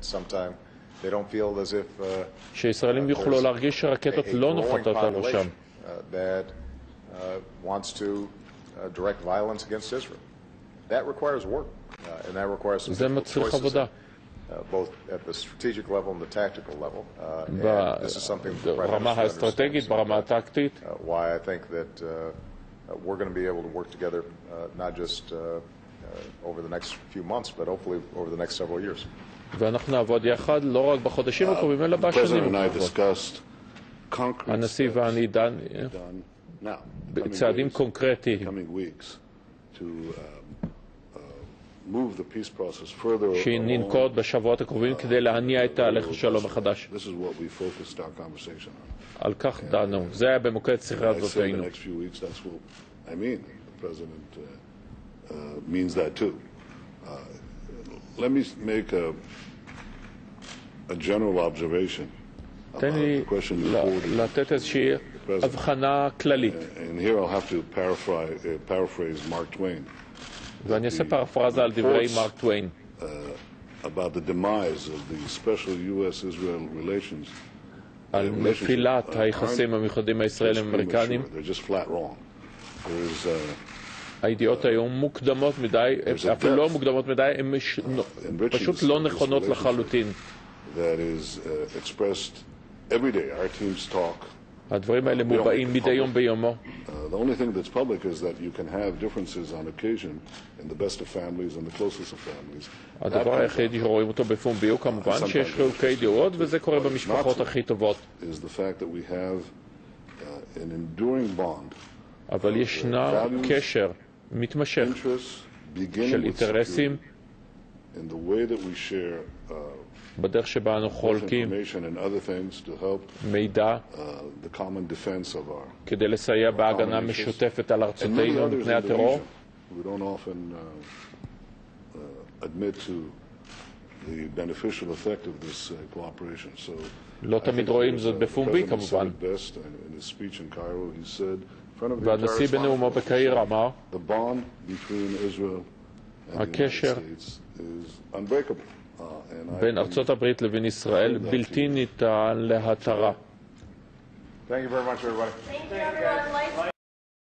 sometime they don't feel as if שישראלים יוכלו להרגיש שרקטות לא נוחתות על ראשם. that wants to direct violence against Israel. That requires work, and that requires some זה מצריך עבודה. both at the strategic level and the tactical level. And this is something ברמה האסטרטגית, ברמה הטקטית. Why I think that we're going to be able to work together not just over the next few months, but hopefully over the next several years. ואנחנו נעבוד יחד לא רק בחודשים הקרובים, אלא בשנים הקרובות. הנשיא ואני דן בצעדים קונקרטיים שננקוט בשבועות הקרובים כדי להניע את תהליך השלום מחדש. על כך דנו. זה היה במוקד שיחה זאתנו. Let me make a general observation. תן לי לתת איזושהי הבחנה כללית. And here I'll have to paraphrase Mark Twain. ואני אעשה פרפרזה על דברי מרק טוויין. About the demise of the special U.S.-Israel relations. על נפילת היחסים המיוחדים הישראלים האמריקנים. They're just flat wrong. הידיעות היו מוקדמות מדי, אפילו לא מוקדמות מדי, הן פשוט לא נכונות לחלוטין. הדברים האלה מובעים מדי יום ביומו. הדבר היחיד שרואים אותו בפומבי הוא כמובן שיש חילוקי דעות, וזה קורה במשפחות הכי טובות. אבל ישנה קשר מתמשך של אינטרסים בדרך שבה אנו חולקים מידע כדי לסייע בהגנה משותפת על ארצותינו מפני הטרור. לא תמיד רואים זאת בפומבי כמובן. והנשיא בנאומו בקהיר אמר, הקשר בין ארצות הברית לבין ישראל בלתי ניתן להתרה. Thank you very much, everybody.